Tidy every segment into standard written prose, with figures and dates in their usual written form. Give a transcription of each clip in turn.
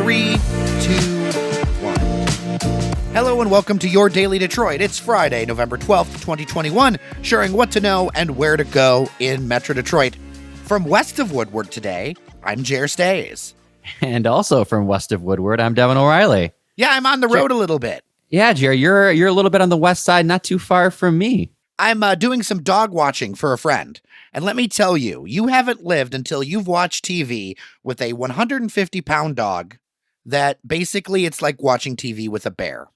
3, 2, 1. Hello and welcome to Your Daily Detroit. It's Friday, November 12th, 2021, sharing what to know and where to go in Metro Detroit. From west of Woodward today, I'm Jer Stays. And also from west of Woodward, I'm Devin O'Reilly. Yeah, I'm on the road a little bit. Yeah, Jer, you're a little bit on the west side, not too far from me. I'm doing some dog watching for a friend. And let me tell you, you haven't lived until you've watched TV with a 150-pound dog that basically it's like watching TV with a bear.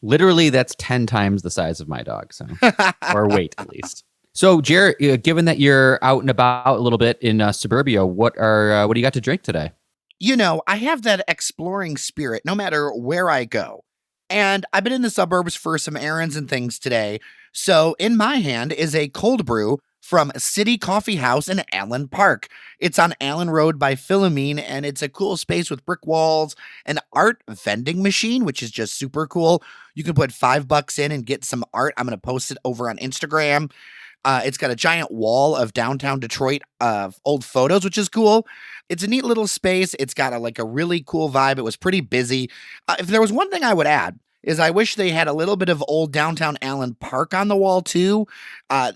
Literally, that's 10 times the size of my dog, so or weight at least. So, Jer, given that you're out and about a little bit in suburbia, what do you got to drink today? You know, I have that exploring spirit no matter where I go. And I've been in the suburbs for some errands and things today. So in my hand is a cold brew from City Coffee House in Allen Park. It's on Allen Road by Philomene, and it's a cool space with brick walls, an art vending machine, which is just super cool. You can put $5 in and get some art. I'm going to post it over on Instagram. It's got a giant wall of downtown Detroit old photos, which is cool. It's a neat little space. It's got a really cool vibe. It was pretty busy. If there was one thing I would add is I wish they had a little bit of old downtown Allen Park on the wall too. I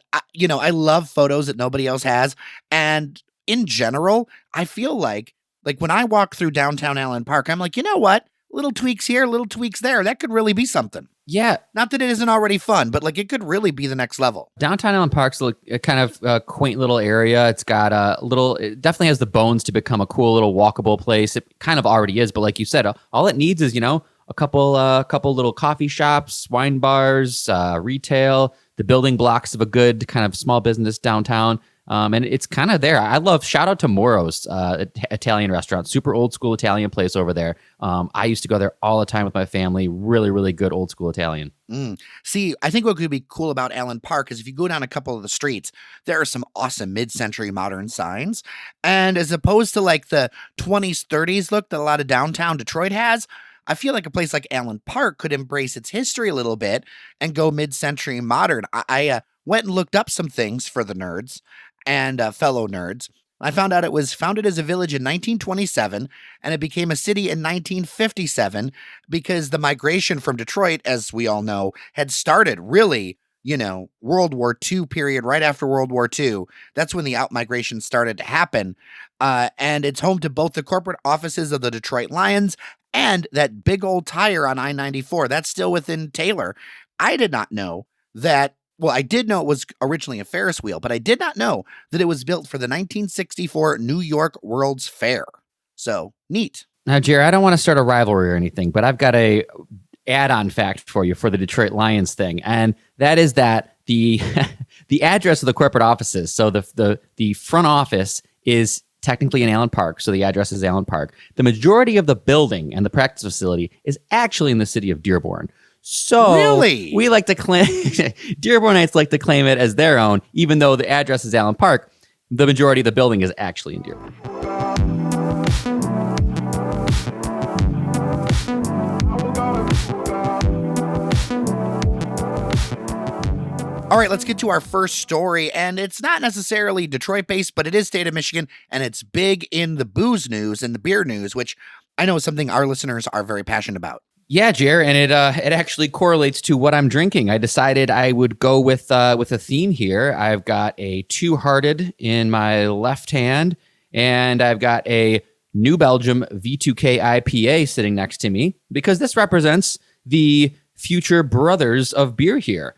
love photos that nobody else has. And in general, I feel like when I walk through downtown Allen Park, I'm like, you know what? Little tweaks here, little tweaks there. That could really be something. Yeah. Not that it isn't already fun, but it could really be the next level. Downtown Allen Park's a kind of quaint little area. It's got it definitely has the bones to become a cool little walkable place. It kind of already is, but like you said, all it needs is, a couple little coffee shops, wine bars, retail, the building blocks of a good kind of small business downtown. And it's kind of there. Shout out to Moro's Italian restaurant, super old school Italian place over there. I used to go there all the time with my family. Really, really good old school Italian. See, I think what could be cool about Allen Park is if you go down a couple of the streets, there are some awesome mid-century modern signs. And as opposed to the 20s, 30s look that a lot of downtown Detroit has, I feel like a place like Allen Park could embrace its history a little bit and go mid-century modern. I went and looked up some things for the nerds and fellow nerds. I found out it was founded as a village in 1927, and it became a city in 1957 because the migration from Detroit, as we all know, had started really, World War II period, right after World War II. That's when the out-migration started to happen. And it's home to both the corporate offices of the Detroit Lions and that big old tire on I-94. That's still within Taylor. I did not know that. Well, I did know it was originally a Ferris wheel, but I did not know that it was built for the 1964 New York World's Fair. So, neat. Now, Jerry, I don't want to start a rivalry or anything, but I've got a add-on fact for you for the Detroit Lions thing, and that is that the the address of the corporate offices, so the front office is technically in Allen Park, so the address is Allen Park. The majority of the building and the practice facility is actually in the city of Dearborn. So really? We like to claim Dearbornites like to claim it as their own, even though the address is Allen Park. The majority of the building is actually in Dearborn. All right, let's get to our first story, and it's not necessarily Detroit-based, but it is state of Michigan, and it's big in the booze news and the beer news, which I know is something our listeners are very passionate about. Yeah, Jer, and it actually correlates to what I'm drinking. I decided I would go with a theme here. I've got a Two Hearted in my left hand, and I've got a New Belgium V2K IPA sitting next to me because this represents the future brothers of beer here.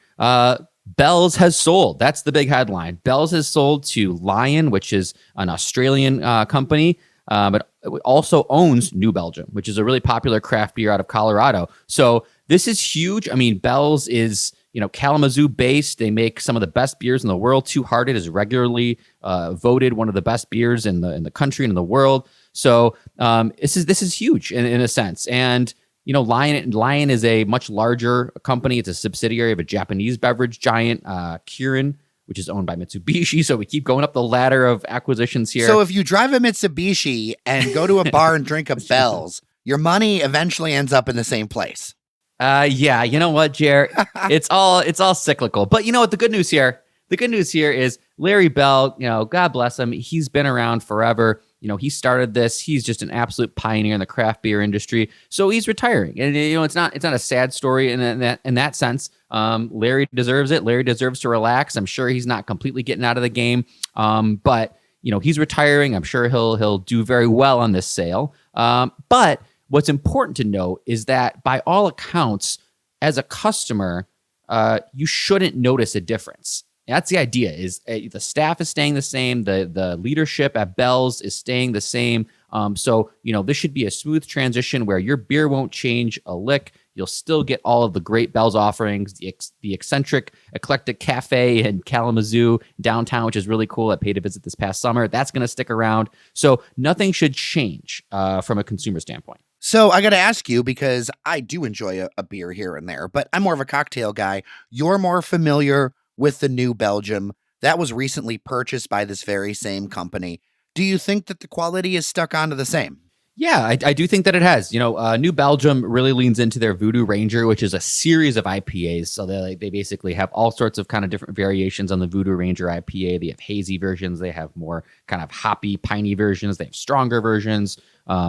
Bell's has sold. That's the big headline. Bell's has sold to Lion, which is an Australian company, but also owns New Belgium, which is a really popular craft beer out of Colorado. So this is huge. I mean, Bell's is, Kalamazoo based. They make some of the best beers in the world. Two Hearted is regularly voted one of the best beers in the country and in the world. So this is huge in a sense. And Lion is a much larger company. It's a subsidiary of a Japanese beverage giant, Kirin, which is owned by Mitsubishi. So we keep going up the ladder of acquisitions here. So if you drive a Mitsubishi and go to a bar and drink a Bell's, your money eventually ends up in the same place. Yeah, you know what, Jer? It's all cyclical. But you know what? The good news here is Larry Bell, God bless him. He's been around forever. he started this. He's just an absolute pioneer in the craft beer industry. So he's retiring, and it's not a sad story in that sense. Larry deserves it. Larry deserves to relax. I'm sure he's not completely getting out of the game, but he's retiring. I'm sure he'll do very well on this sale. But what's important to note is that by all accounts, as a customer, you shouldn't notice a difference. That's the idea, is the staff is staying the same. The leadership at Bell's is staying the same. So, this should be a smooth transition where your beer won't change a lick. You'll still get all of the great Bell's offerings, the eccentric, eclectic cafe in Kalamazoo downtown, which is really cool. I paid a visit this past summer. That's going to stick around. So nothing should change from a consumer standpoint. So I got to ask you, because I do enjoy a beer here and there, but I'm more of a cocktail guy. You're more familiar with the New Belgium that was recently purchased by this very same company. Do you think that the quality is stuck onto the same? Yeah, I do think that it has. New Belgium really leans into their Voodoo Ranger, which is a series of IPAs. So they basically have all sorts of kind of different variations on the Voodoo Ranger IPA. They have hazy versions. They have more kind of hoppy, piney versions. They have stronger versions,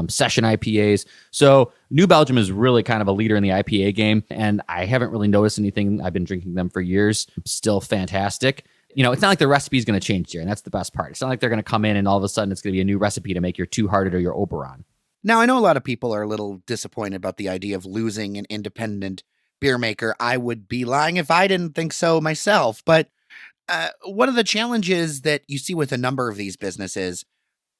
session IPAs. So New Belgium is really kind of a leader in the IPA game, and I haven't really noticed anything. I've been drinking them for years. Still fantastic. It's not like the recipe is going to change here, and that's the best part. It's not like they're going to come in and all of a sudden it's going to be a new recipe to make your Two Hearted or your Oberon. Now, I know a lot of people are a little disappointed about the idea of losing an independent beer maker. I would be lying if I didn't think so myself. But one of the challenges that you see with a number of these businesses,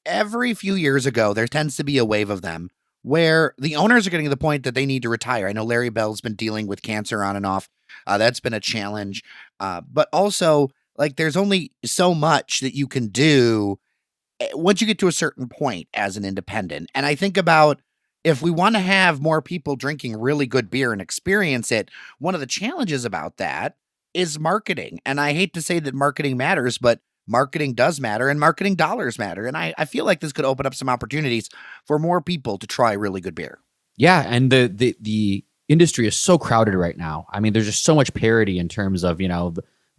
every few years ago, there tends to be a wave of them where the owners are getting to the point that they need to retire. I know Larry Bell's been dealing with cancer on and off. That's been a challenge. But also, there's only so much that you can do once you get to a certain point as an independent. And I think about, if we want to have more people drinking really good beer and experience it, one of the challenges about that is marketing. And I hate to say that marketing matters, but marketing does matter, and marketing dollars matter. And I feel like this could open up some opportunities for more people to try really good beer. Yeah, and the industry is so crowded right now. I mean, there's just so much parity in terms of,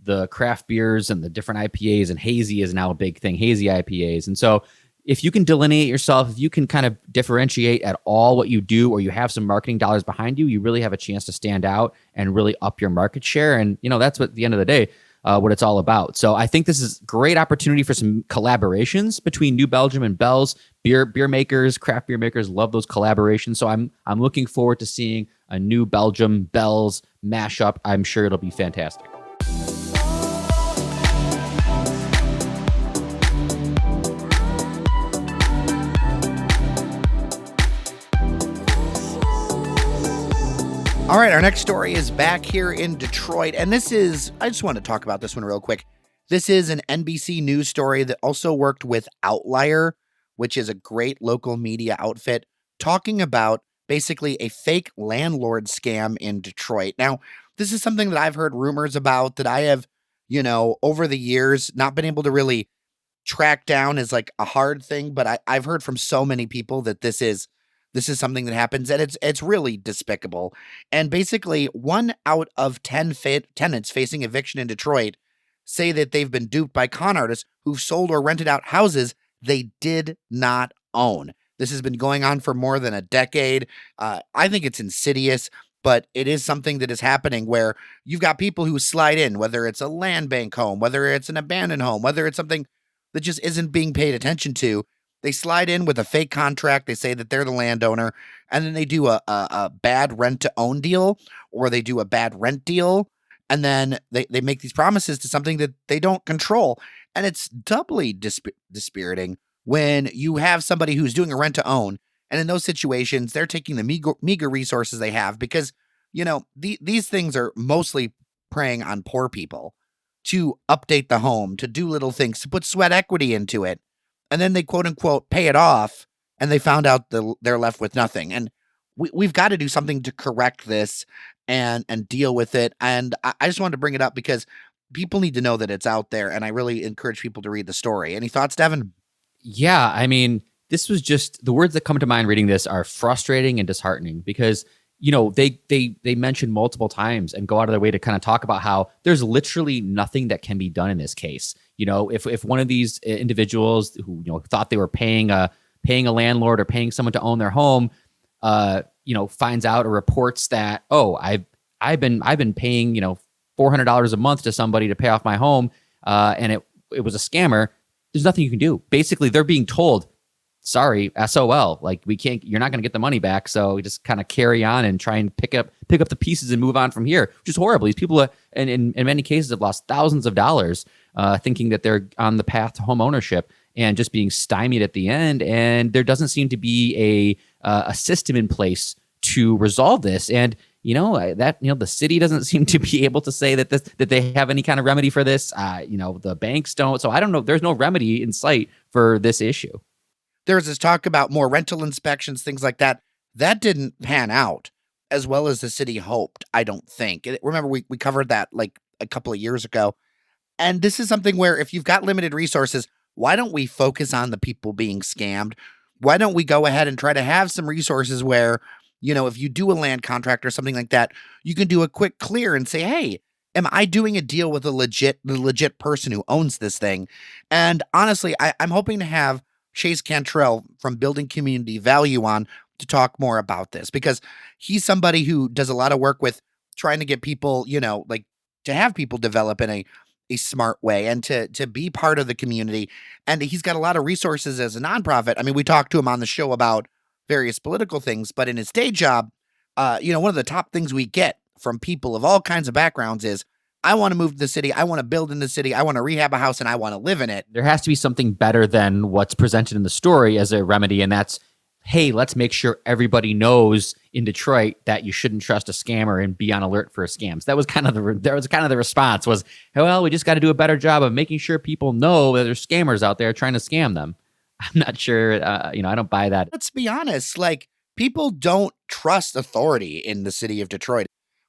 the craft beers and the different IPAs, and hazy is now a big thing, hazy IPAs. And so if you can delineate yourself, if you can kind of differentiate at all what you do, or you have some marketing dollars behind you, you really have a chance to stand out and really up your market share. And, that's what, at the end of the day, what it's all about. So I think this is a great opportunity for some collaborations between New Belgium and Bell's. Beer makers, craft beer makers love those collaborations. So I'm looking forward to seeing a New Belgium Bell's mashup. I'm sure it'll be fantastic. All right, our next story is back here in Detroit, and I just want to talk about this one real quick. This is an NBC News story that also worked with Outlier, which is a great local media outfit, talking about basically a fake landlord scam in Detroit. Now, this is something that I've heard rumors about, that I have, over the years not been able to really track down as a hard thing, but I've heard from so many people that this is something that happens, and it's really despicable. And basically, 1 out of 10 tenants facing eviction in Detroit say that they've been duped by con artists who've sold or rented out houses they did not own. This has been going on for more than a decade. I think it's insidious, but it is something that is happening, where you've got people who slide in, whether it's a land bank home, whether it's an abandoned home, whether it's something that just isn't being paid attention to. They slide in with a fake contract. They say that they're the landowner, and then they do a bad rent-to-own deal, or they do a bad rent deal, and then they make these promises to something that they don't control. And it's doubly dispiriting when you have somebody who's doing a rent-to-own, and in those situations, they're taking the meager resources they have, because, these things are mostly preying on poor people, to update the home, to do little things, to put sweat equity into it. And then they quote unquote pay it off, and they found out they're left with nothing. And we've got to do something to correct this and deal with it. And I just wanted to bring it up because people need to know that it's out there. And I really encourage people to read the story. Any thoughts, Devin? Yeah, I mean, this was just, the words that come to mind reading this are frustrating and disheartening, because they mention multiple times and go out of their way to kind of talk about how there's literally nothing that can be done in this case. If one of these individuals who thought they were paying a landlord or paying someone to own their home, finds out or reports that, oh, I've been paying $400 a month to somebody to pay off my home, and it was a scammer. There's nothing you can do. Basically, they're being told, sorry, SOL. Like, you're not going to get the money back. So we just kind of carry on and try and pick up the pieces and move on from here, which is horrible. These people, in many cases, have lost thousands of dollars thinking that they're on the path to home ownership and just being stymied at the end. And there doesn't seem to be a system in place to resolve this. And the city doesn't seem to be able to say that they have any kind of remedy for this. The banks don't. So I don't know. There's no remedy in sight for this issue. There was this talk about more rental inspections, things like that. That didn't pan out as well as the city hoped, I don't think. Remember, we covered that like a couple of years ago. And this is something where if you've got limited resources, why don't we focus on the people being scammed? Why don't we go ahead and try to have some resources where, if you do a land contract or something like that, you can do a quick clear and say, hey, am I doing a deal with the legit person who owns this thing? And honestly, I'm hoping to have Chase Cantrell from Building Community Value on to talk more about this, because he's somebody who does a lot of work with trying to get people, to have people develop in a smart way and to be part of the community. And he's got a lot of resources as a nonprofit. I mean, we talked to him on the show about various political things, but in his day job, one of the top things we get from people of all kinds of backgrounds is, I want to move to the city. I want to build in the city. I want to rehab a house and I want to live in it. There has to be something better than what's presented in the story as a remedy. And that's, hey, let's make sure everybody knows in Detroit that you shouldn't trust a scammer and be on alert for scams. That was kind of the response was, well, we just got to do a better job of making sure people know that there's scammers out there trying to scam them. I'm not sure, I don't buy that. Let's be honest. Like, people don't trust authority in the city of Detroit.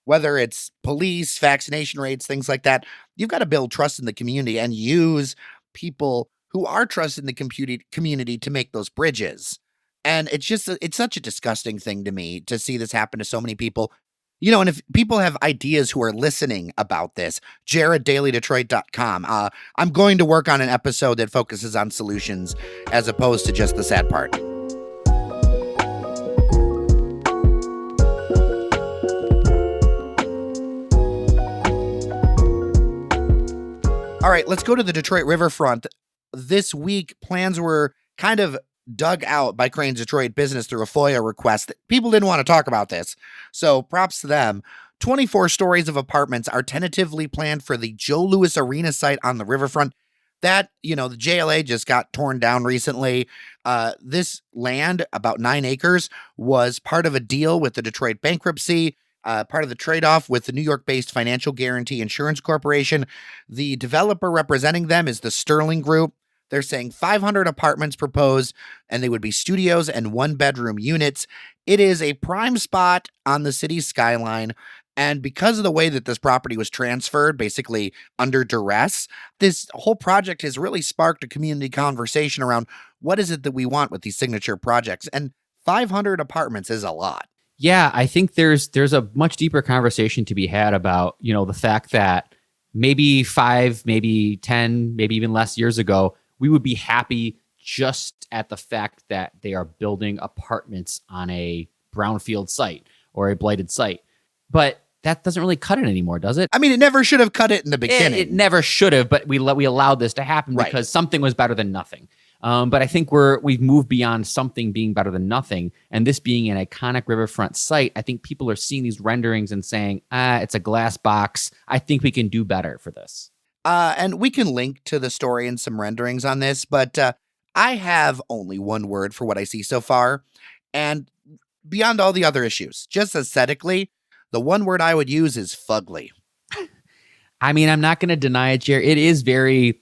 Whether it's police, vaccination rates, things like that, you've got to build trust in the community and use people who are trusted in the community to make those bridges. And it's such a disgusting thing to me to see this happen to so many people. And if people have ideas who are listening about this, jared@dailydetroit.com. I'm going to work on an episode that focuses on solutions as opposed to just the sad part. All right, let's go to the Detroit riverfront. This week, plans were kind of dug out by Crane's Detroit Business through a FOIA request. People didn't want to talk about this, so props to them. 24 stories of apartments are tentatively planned for the Joe Louis Arena site on the riverfront. That, the JLA just got torn down recently. This land, about 9 acres, was part of a deal with the Detroit bankruptcy. Part of the trade-off with the New York-based Financial Guarantee Insurance Corporation. The developer representing them is the Sterling Group. They're saying 500 apartments proposed, and they would be studios and one-bedroom units. It is a prime spot on the city's skyline, and because of the way that this property was transferred, basically under duress, this whole project has really sparked a community conversation around what is it that we want with these signature projects, and 500 apartments is a lot. Yeah, I think there's a much deeper conversation to be had about, the fact that maybe 5, maybe 10, maybe even less years ago, we would be happy just at the fact that they are building apartments on a brownfield site or a blighted site. But that doesn't really cut it anymore, does it? I mean, it never should have cut it in the beginning. It never should have, but we allowed this to happen because something was better than nothing. But I think we've moved beyond something being better than nothing, and this being an iconic riverfront site. I think people are seeing these renderings and saying, it's a glass box. I think we can do better for this. And we can link to the story and some renderings on this, but I have only one word for what I see so far. And beyond all the other issues, just aesthetically, the one word I would use is fugly. I mean, I'm not going to deny it, Jared. It is very...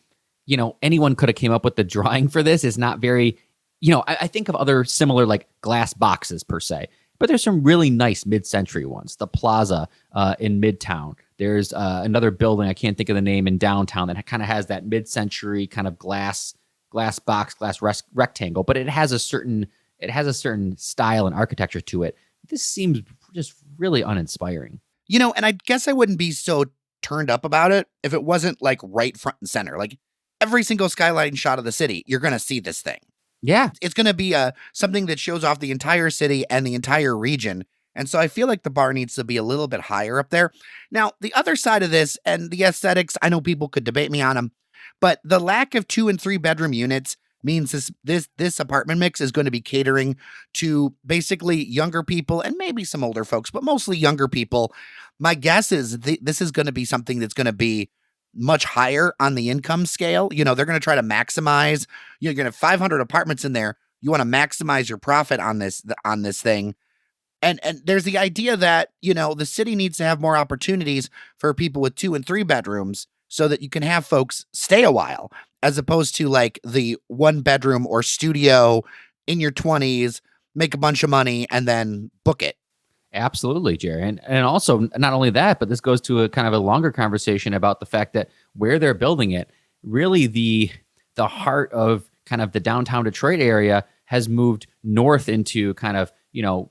anyone could have came up with the drawing for this. Is not very, I think of other similar like glass boxes per se, but there's some really nice mid-century ones. The Plaza in Midtown. There's another building, I can't think of the name, in downtown that kind of has that mid-century kind of glass box, rectangle, but it has a certain style and architecture to it. This seems just really uninspiring. And I guess I wouldn't be so turned up about it if it wasn't like right front and center. Like every single skyline shot of the city, you're going to see this thing. Yeah, It's going to be something that shows off the entire city and the entire region. And so I feel like the bar needs to be a little bit higher up there. Now, the other side of this and the aesthetics, I know people could debate me on them, but the lack of 2 and 3 bedroom units means this apartment mix is going to be catering to basically younger people and maybe some older folks, but mostly younger people. My guess is this is going to be something that's going to be much higher on the income scale. They're going to try to maximize. You're going to have 500 apartments in there. You want to maximize your profit on this thing. And there's the idea that, the city needs to have more opportunities for people with 2 and 3 bedrooms so that you can have folks stay a while, as opposed to like the 1 bedroom or studio in your 20s, make a bunch of money and then book it. absolutely, Jerry. And also, not only that, but this goes to a kind of a longer conversation about the fact that where they're building it, really the heart of kind of the downtown Detroit area has moved north into kind of,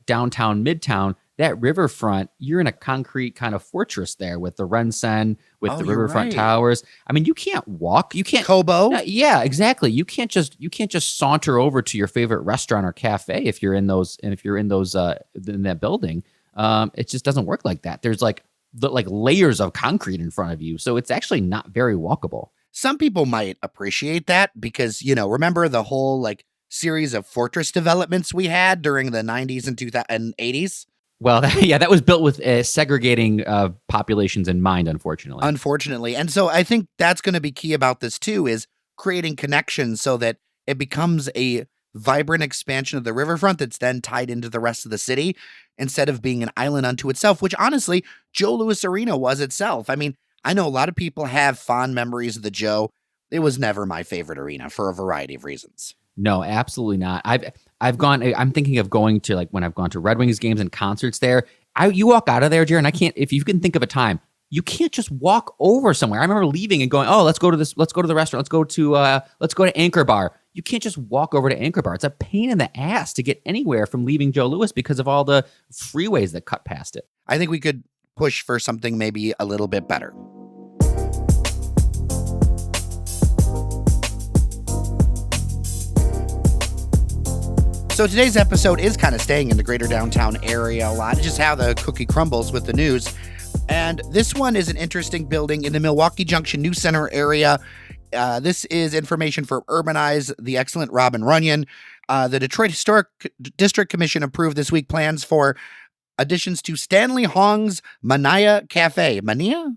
downtown, midtown. That riverfront, you're in a concrete kind of fortress there with the Rensen, with the You're riverfront right. towers. I mean, you can't walk. You can't. Kobo. Yeah, exactly. You can't just saunter over to your favorite restaurant or cafe if you're in those in that building. It just doesn't work like that. There's like layers of concrete in front of you, so it's actually not very walkable. Some people might appreciate that because, remember the whole like series of fortress developments we had during the 90s and 2080s? Well, that was built with segregating populations in mind, unfortunately. Unfortunately. And so I think that's going to be key about this too, is creating connections so that it becomes a vibrant expansion of the riverfront that's then tied into the rest of the city instead of being an island unto itself, which honestly, Joe Louis Arena was itself. I mean, I know a lot of people have fond memories of the Joe. It was never my favorite arena for a variety of reasons. No, absolutely not. I've gone. I'm thinking of going to, like, when I've gone to Red Wings games and concerts there. You walk out of there, Jared, and I can't. If you can think of a time, you can't just walk over somewhere. I remember leaving and going, "Oh, let's go to this. Let's go to the restaurant. Let's go to Anchor Bar." You can't just walk over to Anchor Bar. It's a pain in the ass to get anywhere from leaving Joe Louis because of all the freeways that cut past it. I think we could push for something maybe a little bit better. So today's episode is kind of staying in the greater downtown area a lot. It's just how the cookie crumbles with the news. And this one is an interesting building in the Milwaukee Junction News Center area. This is information for Urbanize, the excellent Robin Runyon. The Detroit Historic District Commission approved this week plans for additions to Stanley Hongs Mania Cafe. Mania.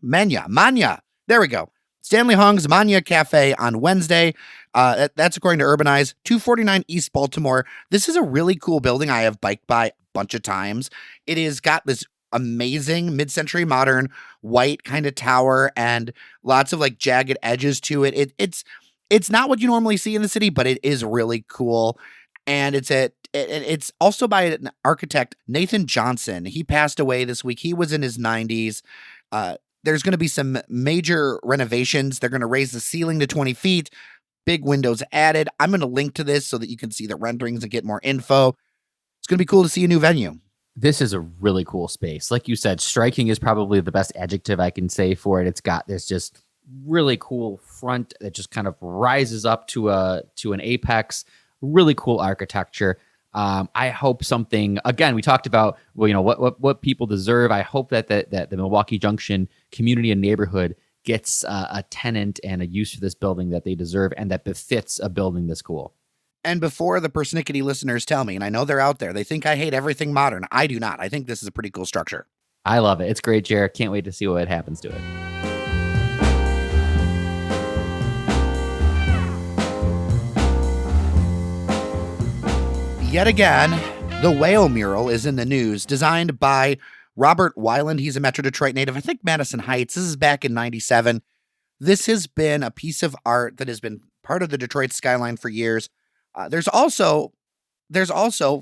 There we go. Stanley Hongs Mania Cafe on Wednesday. That's according to Urbanize, 249 East Baltimore. This is a really cool building I have biked by a bunch of times. It has got this amazing mid-century modern white kind of tower and lots of like jagged edges to it. It's not what you normally see in the city, but it is really cool. And it's also by an architect, Nathan Johnson. He passed away this week. He was in his 90s. There's going to be some major renovations. They're going to raise the ceiling to 20 feet. Big windows added. I'm going to link to this so that you can see the renderings and get more info. It's going to be cool to see a new venue. This is a really cool space. Like you said, striking is probably the best adjective I can say for it. It's got this just really cool front that just kind of rises up to an apex. Really cool architecture. I hope something, again, we talked about, what people deserve. I hope that the Milwaukee Junction community and neighborhood gets a tenant and a use for this building that they deserve and that befits a building this cool. And before the persnickety listeners tell me, and I know they're out there, they think I hate everything modern. I do not. I think this is a pretty cool structure. I love it. It's great, Jared. Can't wait to see what happens to it. Yet again, the whale mural is in the news, designed by Robert Weiland. He's a Metro Detroit native, I think Madison Heights. This is back in 97. This has been a piece of art that has been part of the Detroit skyline for years. There's also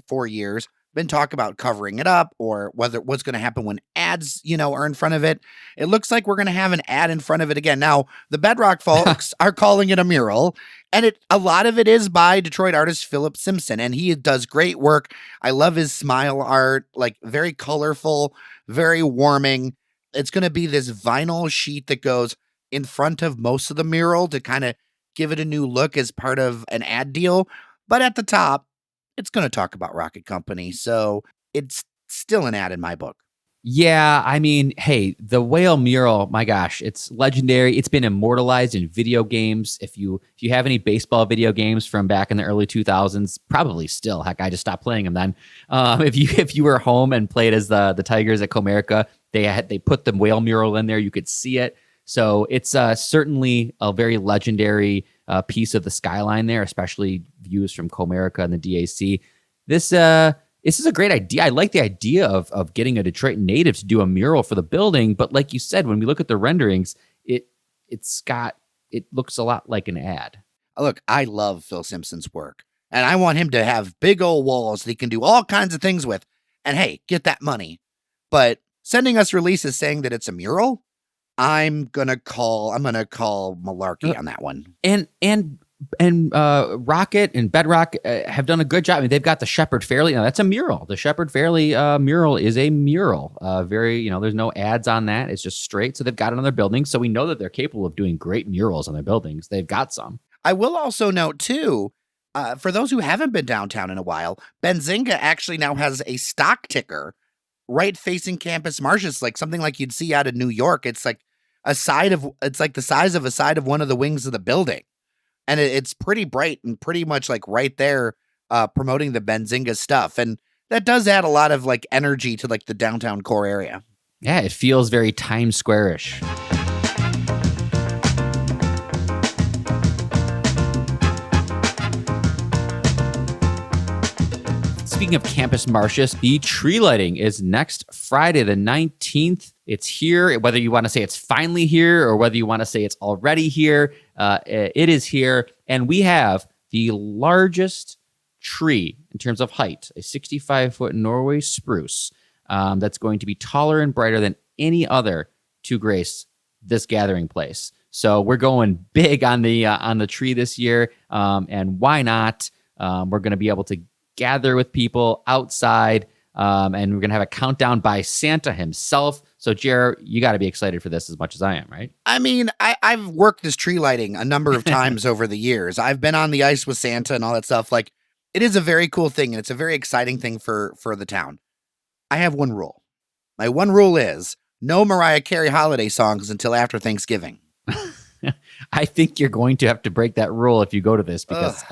for years been talk about covering it up or whether what's going to happen when ads, are in front of it. It looks like we're going to have an ad in front of it again. Now, the Bedrock folks are calling it a mural, and a lot of it is by Detroit artist Philip Simpson, and he does great work. I love his smile art, like very colorful, very warming. It's going to be this vinyl sheet that goes in front of most of the mural to kind of give it a new look as part of an ad deal. But at the top, it's going to talk about Rocket Company. So it's still an ad in my book. Yeah, I mean, hey, the whale mural, my gosh, it's legendary. It's been immortalized in video games. If you have any baseball video games from back in the early 2000s, probably still. Heck, I just stopped playing them then. If you were home and played as the Tigers at Comerica, they put the whale mural in there. You could see it. So it's certainly a very legendary piece of the skyline there, especially views from Comerica and the DAC. This is a great idea. I like the idea of getting a Detroit native to do a mural for the building. But like you said, when we look at the renderings, it looks a lot like an ad. Look, I love Phil Simpson's work, and I want him to have big old walls that he can do all kinds of things with. And hey, get that money. But sending us releases saying that it's a mural, I'm gonna call malarkey on that one. And Rocket and Bedrock have done a good job. I mean, they've got the Shepard Fairley. Now, that's a mural. The Shepard Fairley mural is a mural. There's no ads on that. It's just straight. So they've got it on their buildings. So we know that they're capable of doing great murals on their buildings. They've got some. I will also note, too, for those who haven't been downtown in a while, Benzinga actually now has a stock ticker right facing Campus Martius, like something like you'd see out of New York. It's like the size of a side of one of the wings of the building. And it's pretty bright and pretty much like right there promoting the Benzinga stuff. And that does add a lot of like energy to like the downtown core area. Yeah, it feels very Times Square-ish. Speaking of Campus Martius, the tree lighting is next Friday, the 19th. It's here. Whether you want to say it's finally here or whether you want to say it's already here, it is here. And we have the largest tree in terms of height, a 65-foot Norway spruce that's going to be taller and brighter than any other to grace this gathering place. So we're going big on the tree this year, and why not? We're going to be able to gather with people outside, and we're going to have a countdown by Santa himself. So, Jer, you got to be excited for this as much as I am, right? I mean, I've worked this tree lighting a number of times over the years. I've been on the ice with Santa and all that stuff. Like, it is a very cool thing, and it's a very exciting thing for the town. I have one rule. My one rule is no Mariah Carey holiday songs until after Thanksgiving. I think you're going to have to break that rule if you go to this, because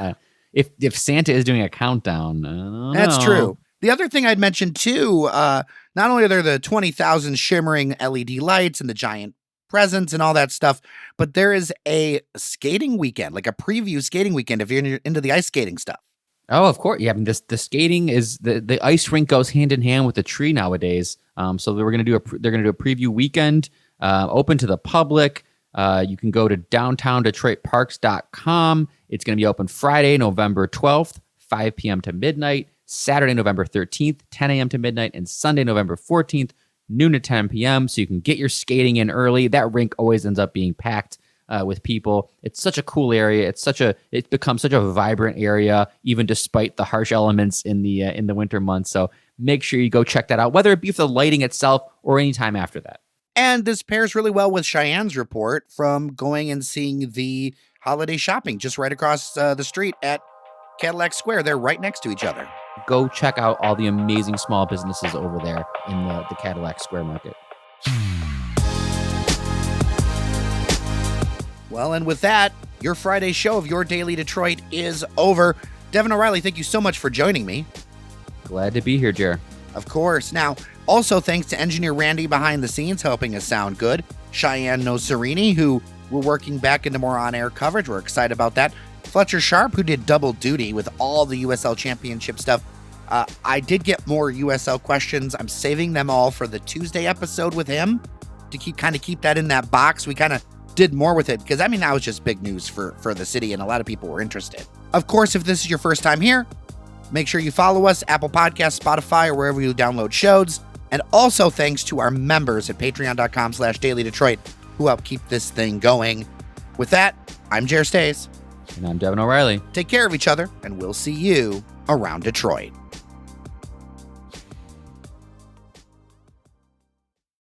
if Santa is doing a countdown, I don't That's know. true. The other thing I'd mention too, not only are there the 20,000 shimmering LED lights and the giant presents and all that stuff, but there is a skating weekend, like a preview skating weekend if you're into the ice skating stuff. Oh, of course. Yeah, I mean, the skating is the ice rink goes hand in hand with the tree nowadays. So they're going to do a preview weekend, open to the public. You can go to downtowndetroitparks.com. It's going to be open Friday, November 12th, 5 p.m. to midnight, Saturday, November 13th, 10 a.m. to midnight, and Sunday, November 14th, noon to 10 p.m. So you can get your skating in early. That rink always ends up being packed with people. It's such a cool area. It becomes such a vibrant area, even despite the harsh elements in the winter months. So make sure you go check that out, whether it be for the lighting itself or any time after that. And this pairs really well with Cheyenne's report from going and seeing the holiday shopping just right across the street at Cadillac Square. They're right next to each other. Go check out all the amazing small businesses over there in the Cadillac Square Market. Well, and with that, your Friday show of Your Daily Detroit is over. Devin O'Reilly, thank you so much for joining me. Glad to be here, Jer. Of course. Now, also thanks to engineer Randy behind the scenes helping us sound good. Cheyenne Nocerini, who we're working back into more on-air coverage. We're excited about that. Fletcher Sharp, who did double duty with all the USL Championship stuff. I did get more USL questions. I'm saving them all for the Tuesday episode with him to keep that in that box. We kind of did more with it because, I mean, that was just big news for the city and a lot of people were interested. Of course, if this is your first time here, Make sure you follow us, Apple Podcasts, Spotify, or wherever you download shows. And also thanks to our members at patreon.com/dailydetroit who help keep this thing going. With that, I'm Jer Stays. And I'm Devin O'Reilly. Take care of each other, and we'll see you around Detroit.